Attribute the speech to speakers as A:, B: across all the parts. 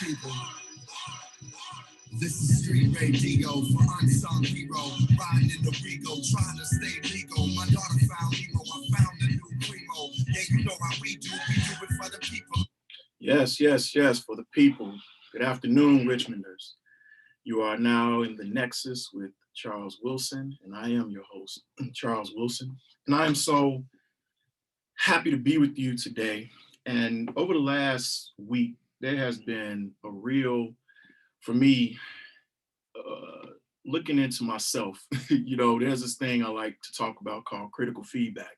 A: people. This is street radio for unsung hero. Riding in the Rego, trying to stay legal. My daughter found emo, I found a new primo. Yeah, you know how we do it for the people.
B: Yes, for the people. Good afternoon, Richmonders. You are now in the Nexus with Charles Wilson, and I am your host, Charles Wilson. And I am so happy to be with you today. And over the last week, there has been a real, for me, looking into myself. There's this thing I like to talk about called critical feedback.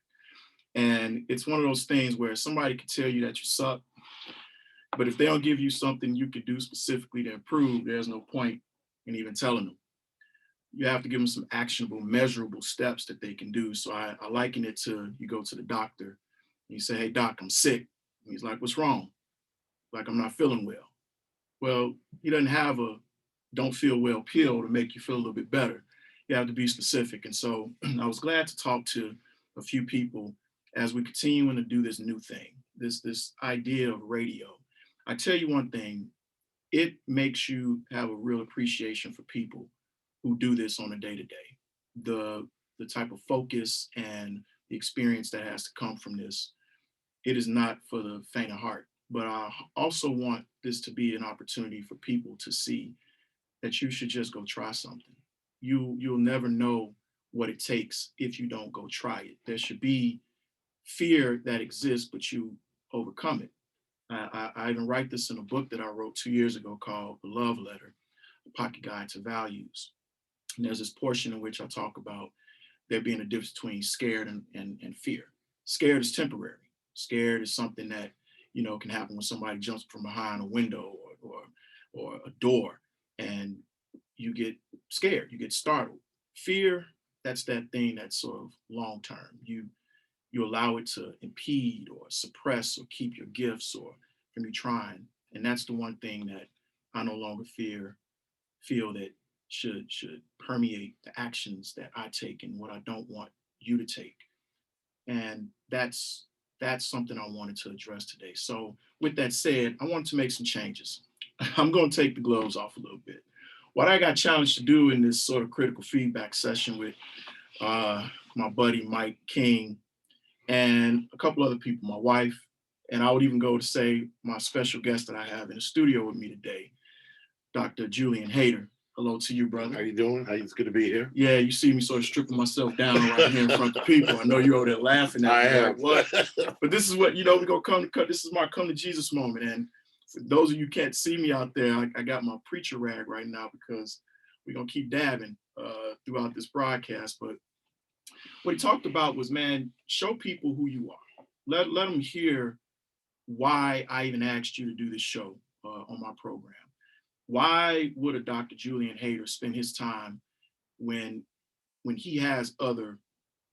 B: And it's one of those things where somebody can tell you that you suck, but if they don't give you something you could do specifically to improve, there's no point in even telling them. You have to give them some actionable, measurable steps that they can do. So I liken it to, you go to the doctor and you say, "Hey doc, I'm sick." And he's like, "What's wrong?" Like, "I'm not feeling well." Well, he doesn't have a don't feel well pill to make you feel a little bit better. You have to be specific. And so I was glad to talk to a few people as we continue to do this new thing, this idea of radio. I tell you one thing, it makes you have a real appreciation for people who do this on a day-to-day. The type of focus and the experience that has to come from this, it is not for the faint of heart. But I also want this to be an opportunity for people to see that you should just go try something. You'll never know what it takes if you don't go try it. There should be fear that exists, but you overcome it. I even write this in a book that I wrote 2 years ago called The Love Letter, A Pocket Guide to Values. And there's this portion in which I talk about there being a difference between scared and fear. Scared is temporary. Scared is something that, can happen when somebody jumps from behind a window or a door and you get scared, you get startled. Fear, that's that thing that's sort of long term. You allow it to impede or suppress or keep your gifts or from you trying. And that's the one thing that I no longer feel that should permeate the actions that I take and what I don't want you to take. And that's something I wanted to address today. So with that said, I wanted to make some changes. I'm going to take the gloves off a little bit. What I got challenged to do in this sort of critical feedback session with my buddy Mike King and a couple other people, my wife, and I would even go to say my special guest that I have in the studio with me today, Dr. Julian Hayter. Hello to you, brother.
C: How you doing? It's good to be here.
B: Yeah, you see me sort of stripping myself down right here in front of people. I know you're over there laughing at me.
C: I am.
B: Like, what? But this is what, we're going to come to cut. This is my come to Jesus moment. And for those of you who can't see me out there, I got my preacher rag right now because we're going to keep dabbing throughout this broadcast. But what he talked about was, man, show people who you are. Let them hear why I even asked you to do this show on my program. Why would a Dr. Julian Hayter spend his time when he has other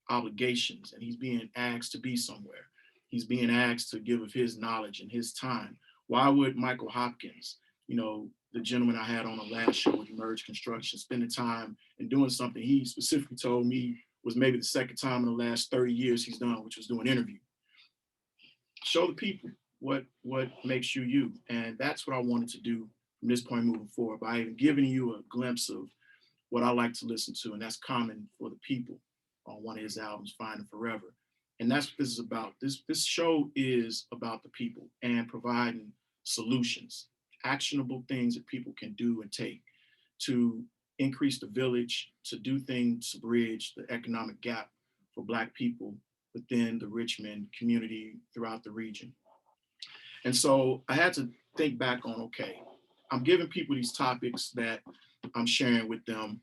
B: obligations and he's being asked to be somewhere? He's being asked to give of his knowledge and his time. Why would Michael Hopkins, the gentleman I had on the last show with Emerge Construction, spend the time and doing something he specifically told me was maybe the second time in the last 30 years he's done, which was do an interview. Show the people what makes you you. And that's what I wanted to do from this point moving forward, by even giving you a glimpse of what I like to listen to, and that's Common for the People on one of his albums, Finding Forever. And that's what this is about. This show is about the people and providing solutions, actionable things that people can do and take to increase the village, to do things to bridge the economic gap for Black people within the Richmond community throughout the region. And so I had to think back on, okay, I'm giving people these topics that I'm sharing with them,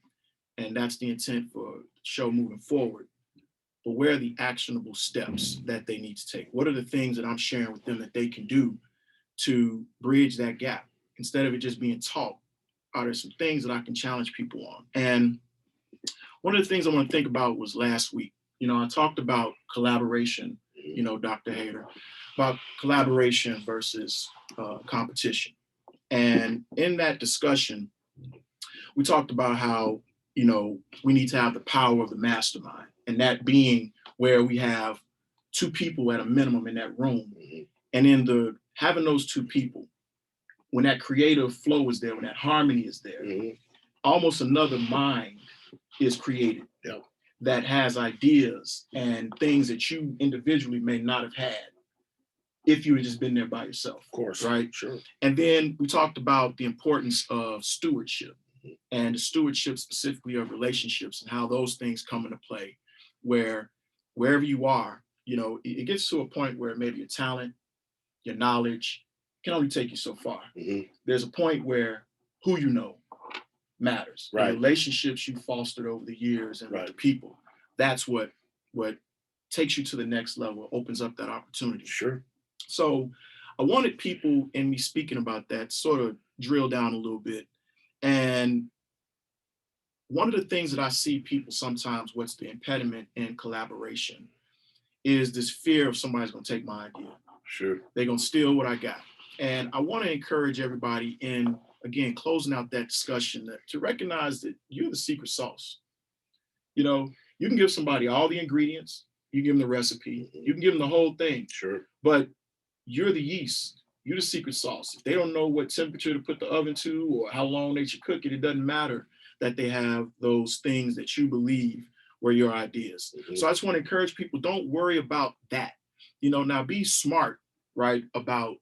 B: and that's the intent for the show moving forward. But where are the actionable steps that they need to take? What are the things that I'm sharing with them that they can do to bridge that gap? Instead of it just being taught, are there some things that I can challenge people on? And one of the things I want to think about was last week. I talked about collaboration, Dr. Hayter, about collaboration versus competition. And in that discussion, we talked about how, we need to have the power of the mastermind, and that being where we have two people at a minimum in that room. And in having those two people, when that creative flow is there, when that harmony is there, almost another mind is created that has ideas and things that you individually may not have had if you had just been there by yourself.
A: Of course.
B: Right?
A: Sure.
B: And then we talked about the importance of stewardship and the stewardship specifically of relationships and how those things come into play, where wherever you are, you know, it gets to a point where maybe your talent, your knowledge can only take you so far. There's a point where who you know matters.
A: Right.
B: The relationships you fostered over the years and with the people, that's what takes you to the next level, opens up that opportunity.
A: Sure.
B: So I wanted people in me speaking about that sort of drill down a little bit. And one of the things that I see people sometimes, what's the impediment in collaboration, is this fear of somebody's going to take my idea.
A: Sure.
B: They're going to steal what I got. And I want to encourage everybody in, again, closing out that discussion to recognize that you're the secret sauce. You know, you can give somebody all the ingredients, you give them the recipe, you can give them the whole thing.
A: Sure.
B: But you're the yeast, you're the secret sauce. If they don't know what temperature to put the oven to or how long they should cook it, it doesn't matter that they have those things that you believe were your ideas. So I just want to encourage people, don't worry about that. You know, now be smart, right, about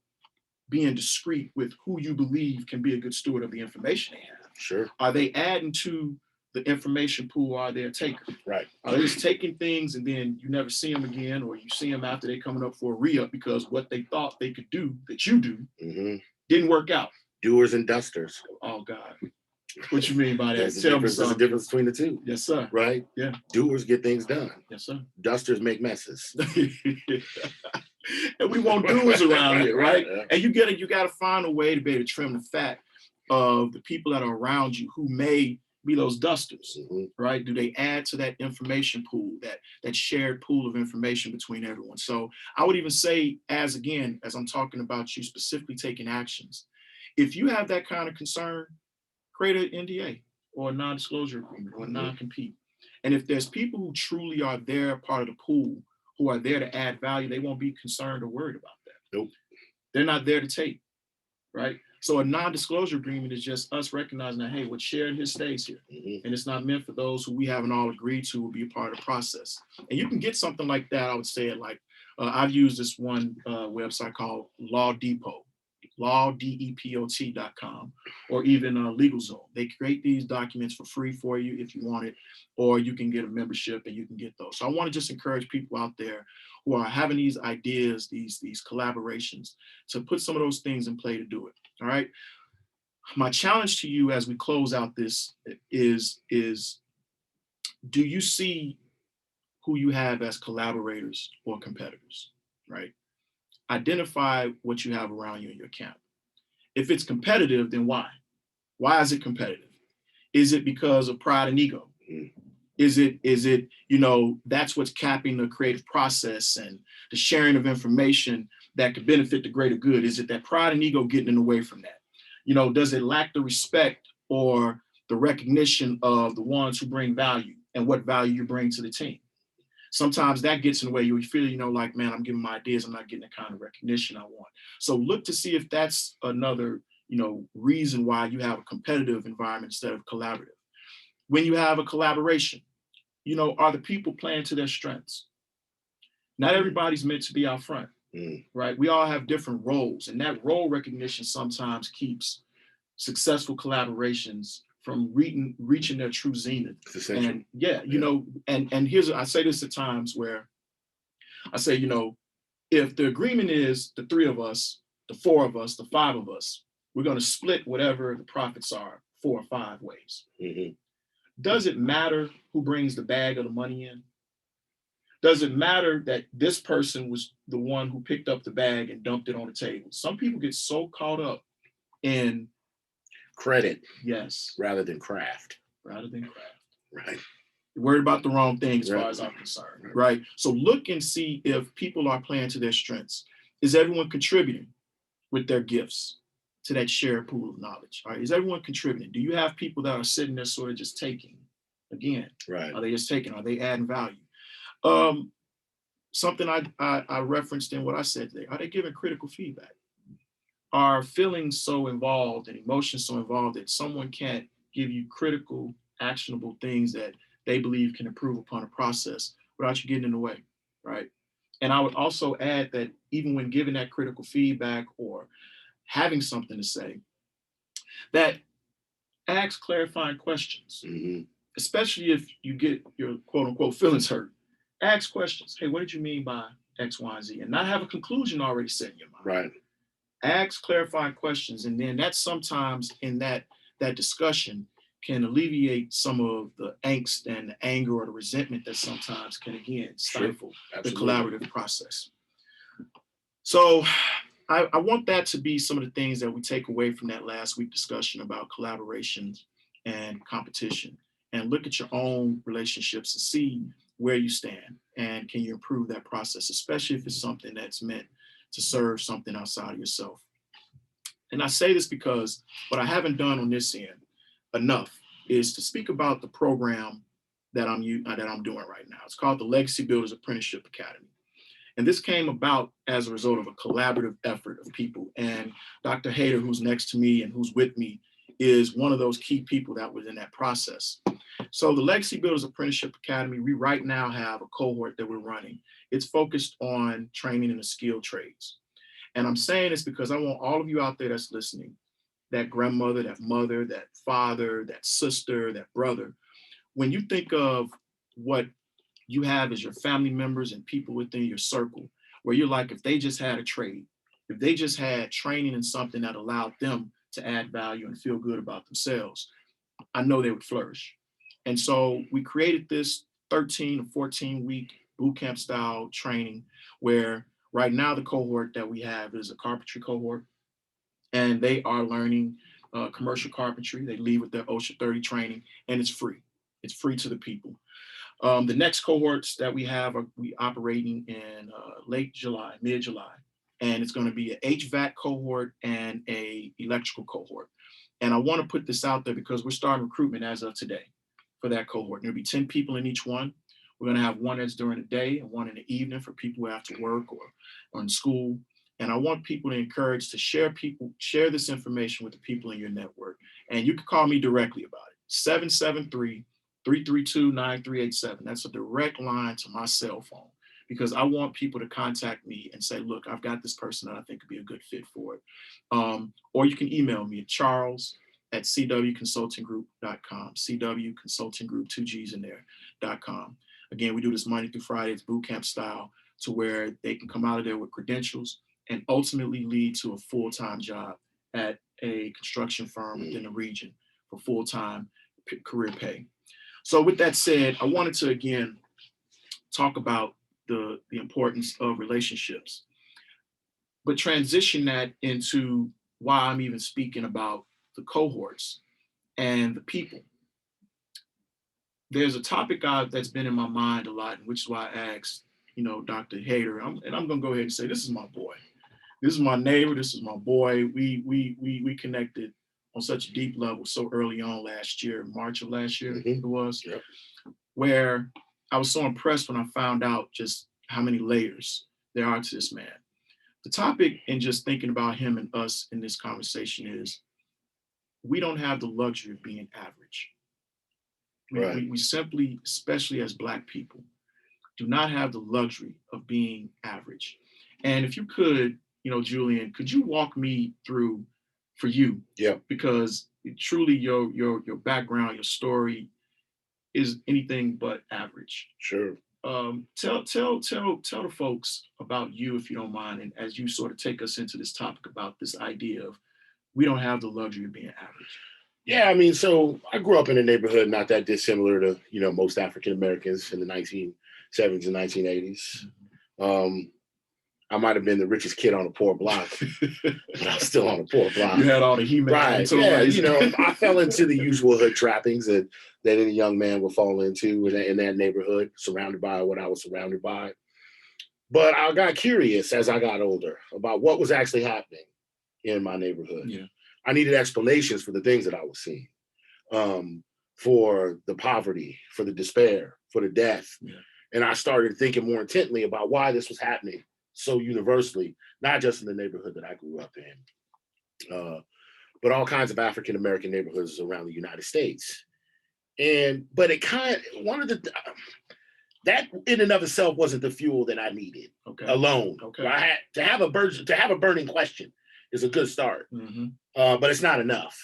B: being discreet with who you believe can be a good steward of the information they have.
A: Sure.
B: Are they adding to the information pool? Or are they a taker?
A: Right.
B: Are they just taking things and then you never see them again, or you see them after they're coming up for a re-up because what they thought they could do that you do didn't work out?
A: Doers and dusters.
B: Oh God. What you mean by that?
A: There's a difference between the two.
B: Yes, sir.
A: Right?
B: Yeah.
A: Doers get things done.
B: Yes, sir.
A: Dusters make messes.
B: And we want doers around here, right? Yeah. And you got to find a way to be able to trim the fat of the people that are around you who may be those dusters, right? Do they add to that information pool, that shared pool of information between everyone? So I would even say, as I'm talking about you specifically taking actions, if you have that kind of concern, create an NDA or a non-disclosure agreement or a non-compete. And if there's people who truly are there, part of the pool, who are there to add value, they won't be concerned or worried about that.
A: Nope.
B: They're not there to take, right? So a non-disclosure agreement is just us recognizing that, hey, what's shared here stays here. And it's not meant for those who we haven't all agreed to will be a part of the process. And you can get something like that, I would say, I've used this one website called Law Depot, lawdepot.com, or even LegalZone. They create these documents for free for you if you want it, or you can get a membership and you can get those. So I want to just encourage people out there who are having these ideas, these collaborations, to put some of those things in play to do it. All right. My challenge to you as we close out this is do you see who you have as collaborators or competitors, right? Identify what you have around you in your camp. If it's competitive, then why? Why is it competitive? Is it because of pride and ego? Is it, that's what's capping the creative process and the sharing of information that could benefit the greater good? Is it that pride and ego getting in the way from that? Does it lack the respect or the recognition of the ones who bring value and what value you bring to the team? Sometimes that gets in the way. You feel, like, man, I'm giving my ideas, I'm not getting the kind of recognition I want. So look to see if that's another, reason why you have a competitive environment instead of collaborative. When you have a collaboration, are the people playing to their strengths? Not everybody's meant to be out front, right? We all have different roles, and that role recognition sometimes keeps successful collaborations from reaching their true zenith. And and here's, I say this at times where I say, if the agreement is the 3 of us, the 4 of us, the 5 of us, we're going to split whatever the profits are 4 or 5 ways. Does it matter who brings the bag of the money in? Does it matter that this person was the one who picked up the bag and dumped it on the table? Some people get so caught up in
A: credit,
B: yes,
A: rather than craft.
B: Right.
A: You're
B: worried about the wrong thing as far as I'm concerned, right? So look and see if people are playing to their strengths. Is everyone contributing with their gifts to that shared pool of knowledge? All right, is everyone contributing? Do you have people that are sitting there sort of just taking? Again,
A: right?
B: Are they just taking? Are they adding value? Something I referenced in what I said today. Are they giving critical feedback? are feelings so involved and emotions so involved that someone can't give you critical, actionable things that they believe can improve upon a process without you getting in the way, right? And I would also add that even when giving that critical feedback or having something to say, that ask clarifying questions, especially if you get your quote unquote feelings hurt. Ask questions. Hey, what did you mean by X, Y, and Z? And not have a conclusion already set in your mind.
C: Right.
B: Ask clarifying questions. And then that sometimes in that discussion can alleviate some of the angst and the anger or the resentment that sometimes can, again, stifle the collaborative process. So I want that to be some of the things that we take away from that last week discussion about collaborations and competition, and look at your own relationships and see where you stand and can you improve that process, especially if it's something that's meant to serve something outside of yourself. And I say this because what I haven't done on this end enough is to speak about the program that I'm doing right now. It's called the Legacy Builders Apprenticeship Academy. And this came about as a result of a collaborative effort of people. And Dr. Hayter, who's next to me and who's with me, is one of those key people that was in that process. So the Legacy Builders Apprenticeship Academy, we right now have a cohort that we're running. It's focused on training in the skilled trades. And I'm saying this because I want all of you out there that's listening, that grandmother, that mother, that father, that sister, that brother, when you think of what you have as your family members and people within your circle, where you're like, if they just had a trade, if they just had training in something that allowed them to add value and feel good about themselves, I know they would flourish. And so we created this 13 or 14 week boot camp style training where right now the cohort that we have is a carpentry cohort, and they are learning commercial carpentry. They leave with their OSHA 30 training, and it's free. It's free to the people. The next cohorts that we have are we operating in late July, mid-July, and it's going to be an HVAC cohort and a electrical cohort. And I want to put this out there because we're starting recruitment as of today for that cohort. There'll be 10 people in each one. We're going to have one that's during the day and one in the evening for people who have to work or in school. And I want people to encourage to share this information with the people in your network. And you can call me directly about it, 773-332-9387. That's a direct line to my cell phone, because I want people to contact me and say, look, I've got this person that I think could be a good fit for it. Or you can email me at charles@cwconsultinggroup.com, cwconsultinggroup, 2 G's in there.com. Again, we do this Monday through Friday. It's boot camp style, to where they can come out of there with credentials and ultimately lead to a full-time job at a construction firm within the region for full-time career pay. So with that said, I wanted to, again, talk about the importance of relationships, but transition that into why I'm even speaking about the cohorts and the people. There's a topic that's been in my mind a lot, which is why I asked, Dr. Hayter, and I'm gonna go ahead and say, this is my boy. This is my neighbor, this is my boy. We connected on such a deep level so early on last year, March of last year, it was, where I was so impressed when I found out just how many layers there are to this man. The topic, and just thinking about him and us in this conversation, is we don't have the luxury of being average. We simply, especially as Black people, do not have the luxury of being average. And if you could, Julian, could you walk me through, for you?
C: Yeah.
B: Because truly your background, your story is anything but average.
C: Sure.
B: Tell the folks about you, if you don't mind, and as you sort of take us into this topic about this idea of we don't have the luxury of being average.
C: Yeah, I mean, so I grew up in a neighborhood not that dissimilar to, most African Americans in the 1970s and 1980s. I might have been the richest kid on a poor block, but I was still on a poor block.
B: You had all the He-Man.
C: Right. Yeah, I fell into the usual hood trappings that any young man would fall into in that neighborhood, surrounded by what I was surrounded by. But I got curious as I got older about what was actually happening in my neighborhood.
B: Yeah.
C: I needed explanations for the things that I was seeing, for the poverty, for the despair, for the death.
B: Yeah.
C: And I started thinking more intently about why this was happening so universally, not just in the neighborhood that I grew up in. but all kinds of African American neighborhoods around the United States. But it kind of that in and of itself wasn't the fuel that I needed alone. I had to have a burning question is a good start, but it's not enough.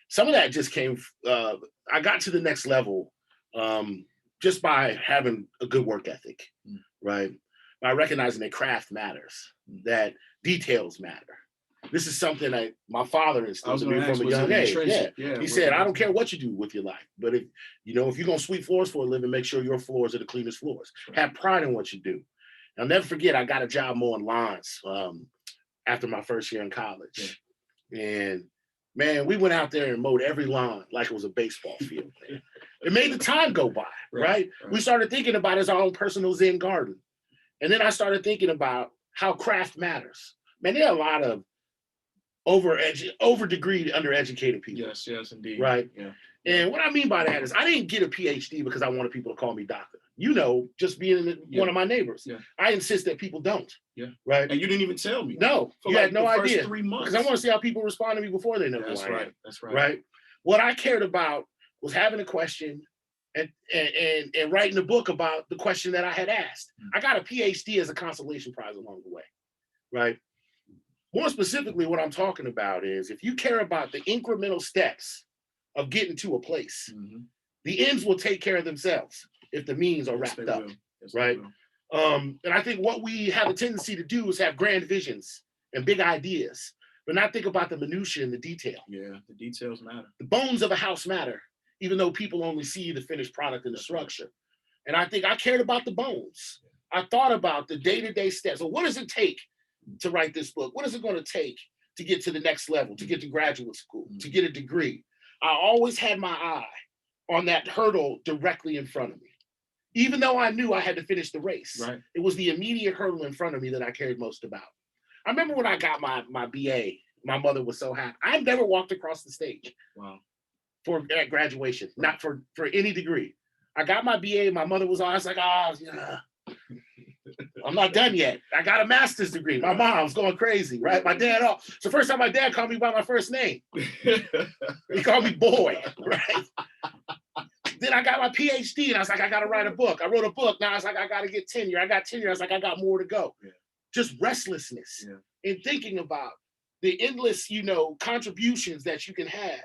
C: Some of that just came. I got to the next level just by having a good work ethic, right? By recognizing that craft matters, that details matter. This is something that my father instilled in me from a young age. He said, I don't care what you do with your life, but if you're going to sweep floors for a living, make sure your floors are the cleanest floors. Have pride in what you do. I'll never forget, I got a job mowing lawns after my first year in college. And man, we went out there and mowed every lawn like it was a baseball field. Man. It made the time go by, right? We started thinking about it as our own personal Zen garden. And then I started thinking about how craft matters. Man, there are a lot of over-degreed, undereducated people.
B: Yes, indeed.
C: Right? Yeah. And what I mean by that is I didn't get a PhD because I wanted people to call me doctor. Just being one of my neighbors. Yeah. I insist that people don't. Yeah. Right?
B: And you didn't even tell me.
C: No. You had no idea.
B: First 3 months.
C: Because I want to see how people respond to me before they know who I am. That's right. Right? What I cared about was having a question and writing a book about the question that I had asked. I got a PhD as a consolation prize along the way. Right? More specifically, what I'm talking about is if you care about the incremental steps of getting to a place, the ends will take care of themselves if the means are wrapped up, right? And I think what we have a tendency to do is have grand visions and big ideas, but not think about the minutia and the detail.
B: Yeah, the details matter.
C: The bones of a house matter, even though people only see the finished product and the structure. And I think I cared about the bones. I thought about the day-to-day steps. So what does it take to write this book? What is it going to take to get to the next level, to get to graduate school, to get a degree? I always had my eye on that hurdle directly in front of me. Even though I knew I had to finish the race, it was the immediate hurdle in front of me that I cared most about. I remember when I got my BA, my mother was so happy. I've never walked across the stage at graduation, not for any degree. I got my BA, my mother was always like, I'm not done yet. I got a master's degree. My mom's going crazy, right? My dad, it's the first time my dad called me by my first name. He called me boy, right? Then I got my PhD and I was like, I got to write a book. I wrote a book. Now I was like, I got to get tenure. I got tenure. I was like, I got more to go. Just restlessness and thinking about the endless, contributions that you can have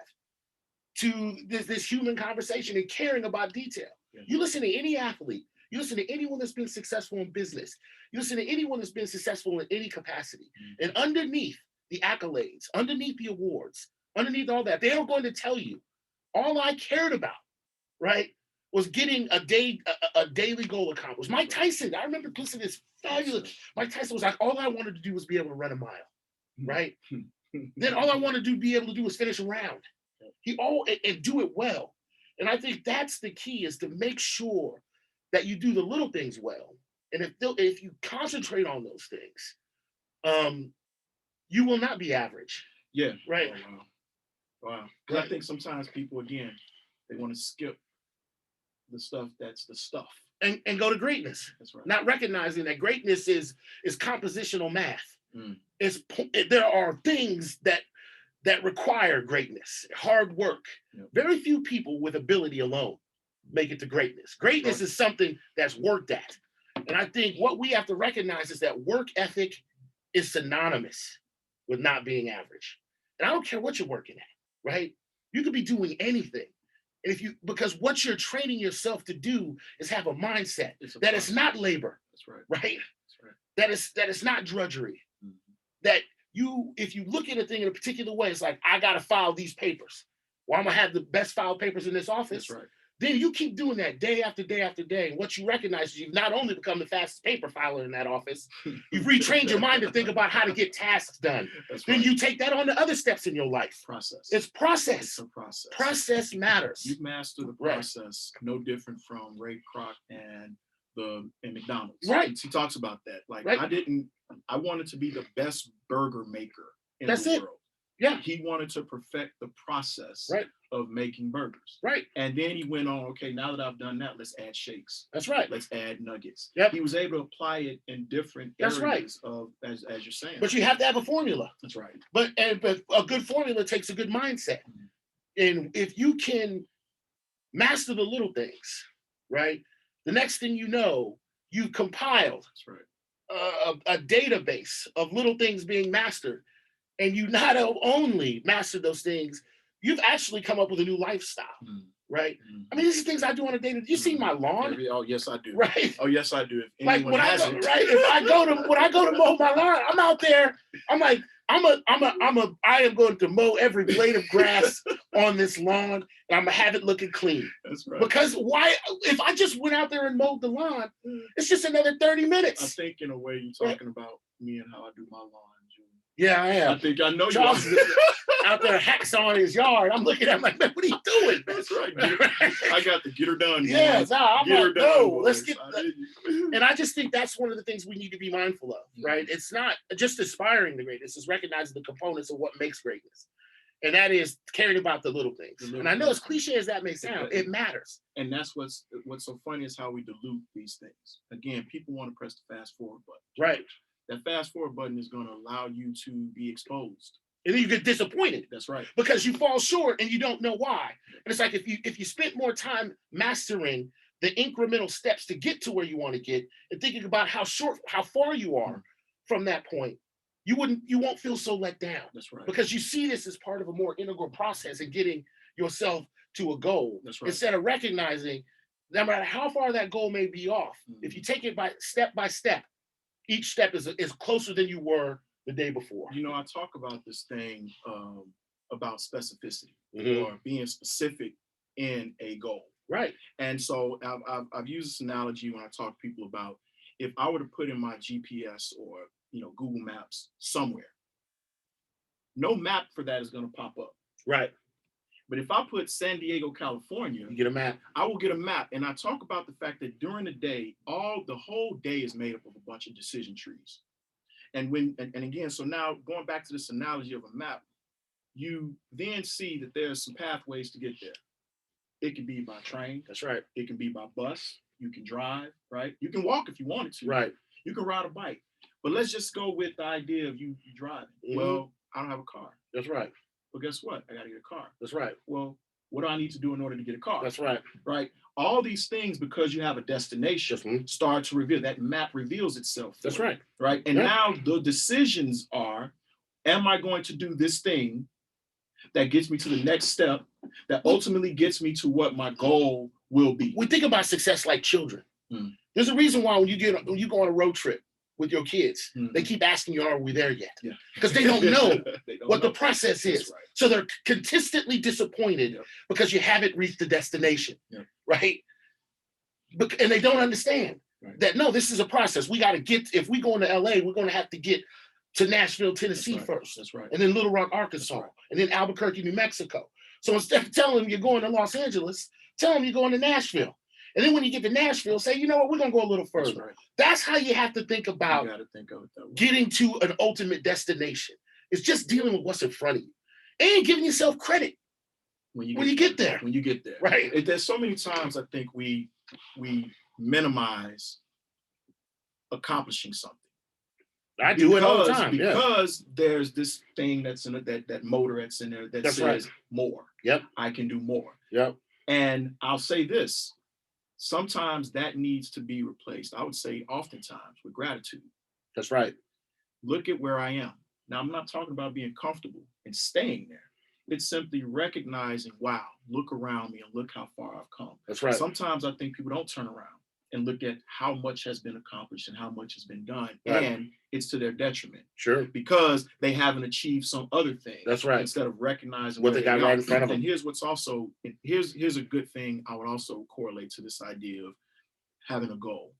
C: to this human conversation and caring about detail. You listen to any athlete, you listen to anyone that's been successful in business, you listen to anyone that's been successful in any capacity, and underneath the accolades, underneath the awards, underneath all that, they are going to tell you, all I cared about, right, was getting a daily goal accomplished. Mike Tyson, I remember listening to this fabulous, Mike Tyson was like, all I wanted to do was be able to run a mile, right? Then all I wanted to be able to do was finish a round. And do it well. And I think that's the key, is to make sure that you do the little things well. And if you concentrate on those things, you will not be average.
B: Yeah.
C: Right.
B: Oh, wow. Because I think sometimes people, again, they want to skip the stuff that's the stuff.
C: And go to greatness. That's right. Not recognizing that greatness is compositional math. There are things that require greatness, hard work. Very few people with ability alone make it to greatness. Greatness is something that's worked at. And I think what we have to recognize is that work ethic is synonymous with not being average. And I don't care what you're working at, right? You could be doing anything. And because what you're training yourself to do is have a mindset that it's not labor. That's right. Right? That's right. That it's not drudgery. That if you look at a thing in a particular way, it's like, I got to file these papers. Well, I'm going to have the best filed papers in this office. That's right. Then you keep doing that day after day after day. And what you recognize is you've not only become the fastest paper filer in that office, you've retrained your mind to think about how to get tasks done. Then you take that on to other steps in your life. It's process. It's a process. Process matters.
B: You master the process, no different from Ray Kroc and McDonald's. Right. He talks about that. Like, I wanted to be the best burger maker in the world. Yeah. He wanted to perfect the process of making burgers.
C: Right.
B: And then he went on, okay, now that I've done that, let's add shakes.
C: That's right.
B: Let's add nuggets.
C: Yep.
B: He was able to apply it in different areas of, as you're saying.
C: But you have to have a formula.
B: That's right.
C: But a good formula takes a good mindset. And if you can master the little things, right? The next thing you know, you've compiled
B: That's right.
C: a database of little things being mastered. And you not only master those things, you've actually come up with a new lifestyle, right? I mean, these are things I do on a day. You see my lawn?
B: Oh, yes, I do.
C: Right?
B: Oh, yes, I do. If
C: Like when I go, right? When I go to mow my lawn, I'm out there. I'm like, I am going to mow every blade of grass on this lawn, and I'm gonna have it looking clean.
B: That's right.
C: Because why? If I just went out there and mowed the lawn, it's just another 30 minutes.
B: I think in a way you're talking about me and how I do my lawn, Julian.
C: Yeah, I am.
B: I think I know
C: Charles
B: you.
C: out there hacksawing his yard. I'm looking at him like, man, what are you doing?
B: That's right. I got the get her done.
C: Yeah, I'm like, no, let's get. And I just think that's one of the things we need to be mindful of, right? It's not just aspiring to greatness; it's recognizing the components of what makes greatness, and that is caring about the little things. And I know as cliche as that may sound, it matters.
B: And that's what's so funny is how we dilute these things. Again, people want to press the fast forward button.
C: Right.
B: That fast forward button is going to allow you to be exposed.
C: And then you get disappointed.
B: That's right.
C: Because you fall short and you don't know why. And it's like if you spent more time mastering the incremental steps to get to where you want to get and thinking about how far you are from that point, you won't feel so let down.
B: That's right.
C: Because you see this as part of a more integral process in getting yourself to a goal.
B: That's right.
C: Instead of recognizing no matter how far that goal may be off, if you take it by step, each step is closer than you were the day before.
B: You know, I talk about this thing about specificity or being specific in a goal.
C: Right.
B: And so I've used this analogy when I talk to people about if I were to put in my GPS or Google Maps somewhere, no map for that is going to pop up.
C: Right.
B: But if I put San Diego, California,
C: you get a map.
B: I will get a map. And I talk about the fact that during the day, the whole day is made up of a bunch of decision trees. And again, so now going back to this analogy of a map, you then see that there's some pathways to get there. It can be by train.
C: That's right.
B: It can be by bus. You can drive, right? You can walk if you wanted to.
C: Right.
B: You can ride a bike. But let's just go with the idea of you driving. Well, I don't have a car.
C: That's right.
B: Well, guess what? I got to get a car.
C: That's right.
B: Well, what do I need to do in order to get a car?
C: That's right.
B: Right. All these things, because you have a destination, start to reveal. That map reveals itself.
C: That's right.
B: Right. And now the decisions are, am I going to do this thing that gets me to the next step that ultimately gets me to what my goal will be? We
C: think about success like children. There's a reason why when you go on a road trip with your kids, they keep asking you, are we there yet? Because they don't know what the process is. Right. So they're consistently disappointed because you haven't reached the destination, right? And they don't understand that, no, this is a process. We got to if we go into LA, we're going to have to get to Nashville, Tennessee first.
B: That's right.
C: And then Little Rock, Arkansas, and then Albuquerque, New Mexico. So instead of telling them you're going to Los Angeles, tell them you're going to Nashville. And then when you get to Nashville, say, you know what, we're going to go a little further. That's how you have to think about getting to an ultimate destination. It's just dealing with what's in front of you and giving yourself credit when you get there.
B: When you get there.
C: Right.
B: There's so many times I think we minimize accomplishing something.
C: I do it all the time.
B: Because there's this thing that's in it, that motor that's in there that says more.
C: Yep.
B: I can do more.
C: Yep.
B: And I'll say this. Sometimes that needs to be replaced. I would say oftentimes with gratitude.
C: That's right.
B: Look at where I am. Now, I'm not talking about being comfortable and staying there. It's simply recognizing, wow, look around me and look how far I've come.
C: That's right.
B: Sometimes I think people don't turn around and look at how much has been accomplished and how much has been done.
C: Right.
B: And it's to their detriment.
C: Sure.
B: Because they haven't achieved some other thing.
C: That's right.
B: Instead of recognizing
C: what they got right in front of them.
B: And here's what's also, here's a good thing I would also correlate to this idea of having a goal.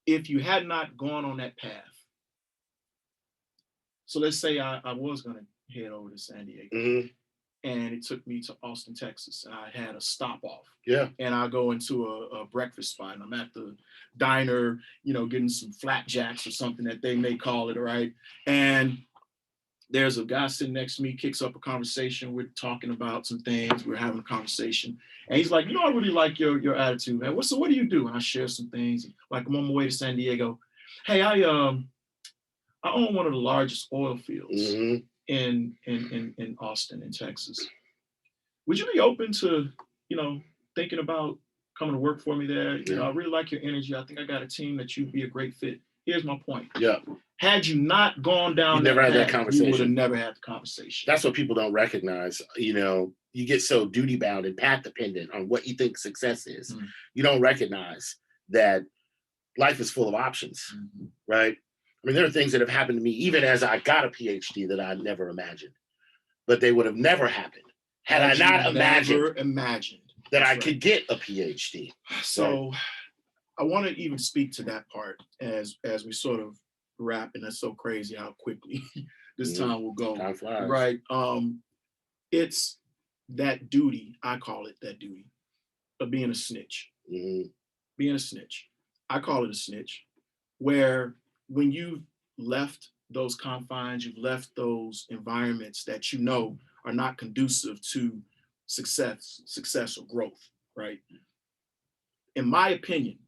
B: If you had not gone on that path, so let's say I was going to head over to San Diego. And it took me to Austin, Texas. And I had a stop off.
C: Yeah.
B: And I go into a breakfast spot and I'm at the diner, getting some flapjacks or something that they may call it, right? And there's a guy sitting next to me, kicks up a conversation. We're talking about some things. We're having a conversation. And he's like, I really like your attitude, man. What do you do? And I share some things. Like, I'm on my way to San Diego. Hey, I own one of the largest oil fields in Austin, in Texas. Would you be open to, thinking about coming to work for me there? I really like your energy. I think I got a team that you'd be a great fit. Here's my point.
C: Yeah.
B: Had you not gone down,
C: you never had that conversation.
B: You would have never had the conversation.
C: That's what people don't recognize. You get so duty bound and path dependent on what you think success is. Mm-hmm. You don't recognize that life is full of options, right? I mean, there are things that have happened to me, even as I got a PhD, that I never imagined, but they would have never happened had I not imagined that I could get a PhD.
B: So I want to even speak to that part as we sort of wrap, and that's so crazy how quickly this time will go.
C: Time flies.
B: Right. It's that duty, I call it that duty, of being a snitch. Mm-hmm. Being a snitch. I call it a snitch, where when you've left those confines, you've left those environments that are not conducive to success or growth, right? In my opinion,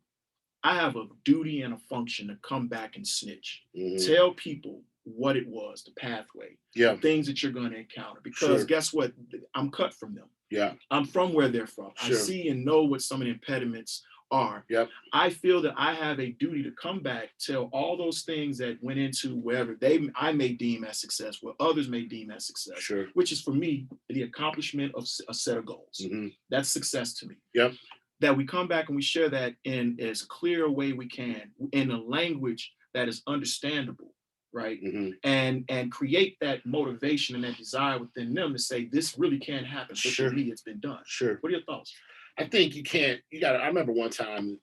B: I have a duty and a function to come back and snitch. Mm-hmm. Tell people what it was, the pathway, the things that you're going to encounter. Because guess what? I'm cut from them. Yeah. I'm from where they're from. Sure. I see and know what some of the impediments are. Yep. I feel that I have a duty to come back, tell all those things that went into wherever I may deem as success, what others may deem as success, which is for me, the accomplishment of a set of goals. Mm-hmm. That's success to me. Yep. That we come back and we share that in as clear a way we can, in a language that is understandable, right? Mm-hmm. And create that motivation and that desire within them to say, this really can happen. But for me, it's been done. Sure. What are your thoughts?
C: I think I remember one time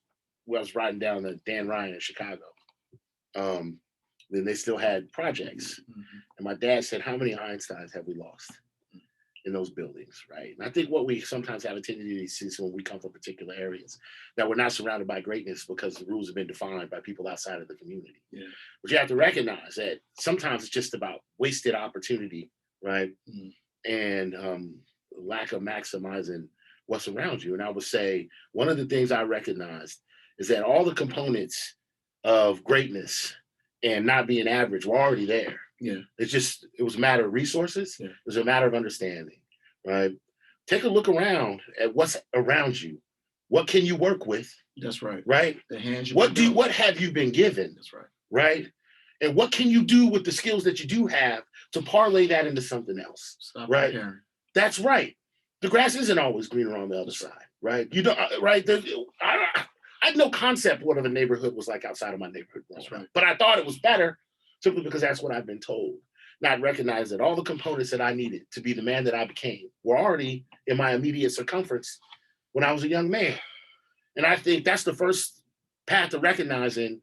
C: when I was riding down the Dan Ryan in Chicago. Then they still had projects. Mm-hmm. And my dad said, how many Einsteins have we lost in those buildings, right? And I think what we sometimes have a tendency to see is when we come from particular areas, that we're not surrounded by greatness because the rules have been defined by people outside of the community. Yeah. But you have to recognize that sometimes it's just about wasted opportunity, right? Mm-hmm. And lack of maximizing what's around you. And I would say one of the things I recognized is that all the components of greatness and not being average were already there. Yeah. It was a matter of resources. Yeah. It was a matter of understanding, right? Take a look around at what's around you. What can you work with?
B: That's right.
C: Right?
B: The hands
C: what have you been given?
B: That's right.
C: Right? And what can you do with the skills that you do have to parlay that into something else?
B: Stop
C: right?
B: Comparing.
C: That's right. The grass isn't always greener on the other side, right? You don't, right? I had no concept what a neighborhood was like outside of my neighborhood.
B: That's right.
C: But I thought it was better simply because that's what I've been told. Not recognize that all the components that I needed to be the man that I became were already in my immediate circumference when I was a young man. And I think that's the first path to recognizing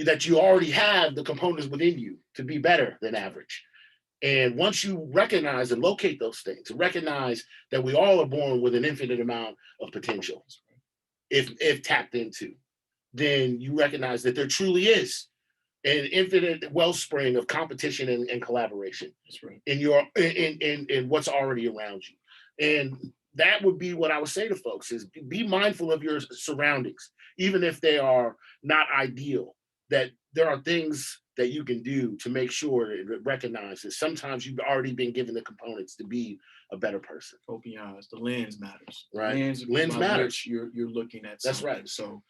C: that you already have the components within you to be better than average. And once you recognize and locate those things, recognize that we all are born with an infinite amount of potential, if tapped into, then you recognize that there truly is an infinite wellspring of competition and collaboration. That's right. in what's already around you. And that would be what I would say to folks is be mindful of your surroundings, even if they are not ideal, that there are things that you can do to make sure and recognize that sometimes you've already been given the components to be a better person.
B: Open your eyes. The lens matters.
C: Right. Lens matters.
B: You're looking at
C: That's
B: something.
C: right.
B: So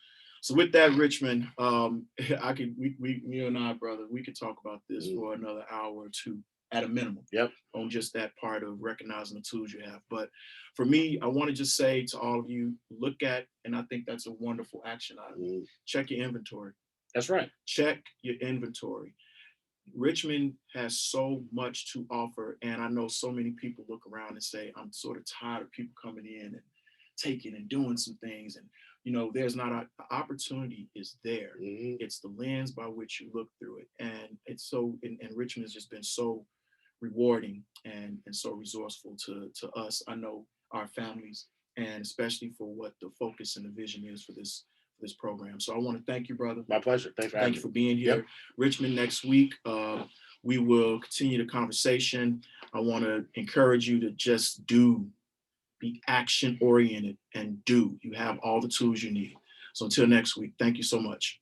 B: with that, Richmond, you and I, brother, we could talk about this for another hour or two at a minimum. Yep. On just that part of recognizing the tools you have. But for me, I want to just say to all of you, look at, and I think that's a wonderful action item. Check your inventory.
C: That's right.
B: Check your inventory. Richmond has so much to offer. And I know so many people look around and say, I'm sort of tired of people coming in and taking and doing some things. And, there's not an opportunity is there. Mm-hmm. It's the lens by which you look through it. And it's and Richmond has just been so rewarding and so resourceful to us. I know our families, and especially for what the focus and the vision is for this program. So I want to thank you, brother.
C: My pleasure. Thank you
B: for being here. Yep. Richmond, next week, We will continue the conversation. I want to encourage you to just do, be action oriented and do. You have all the tools you need. So until next week, thank you so much.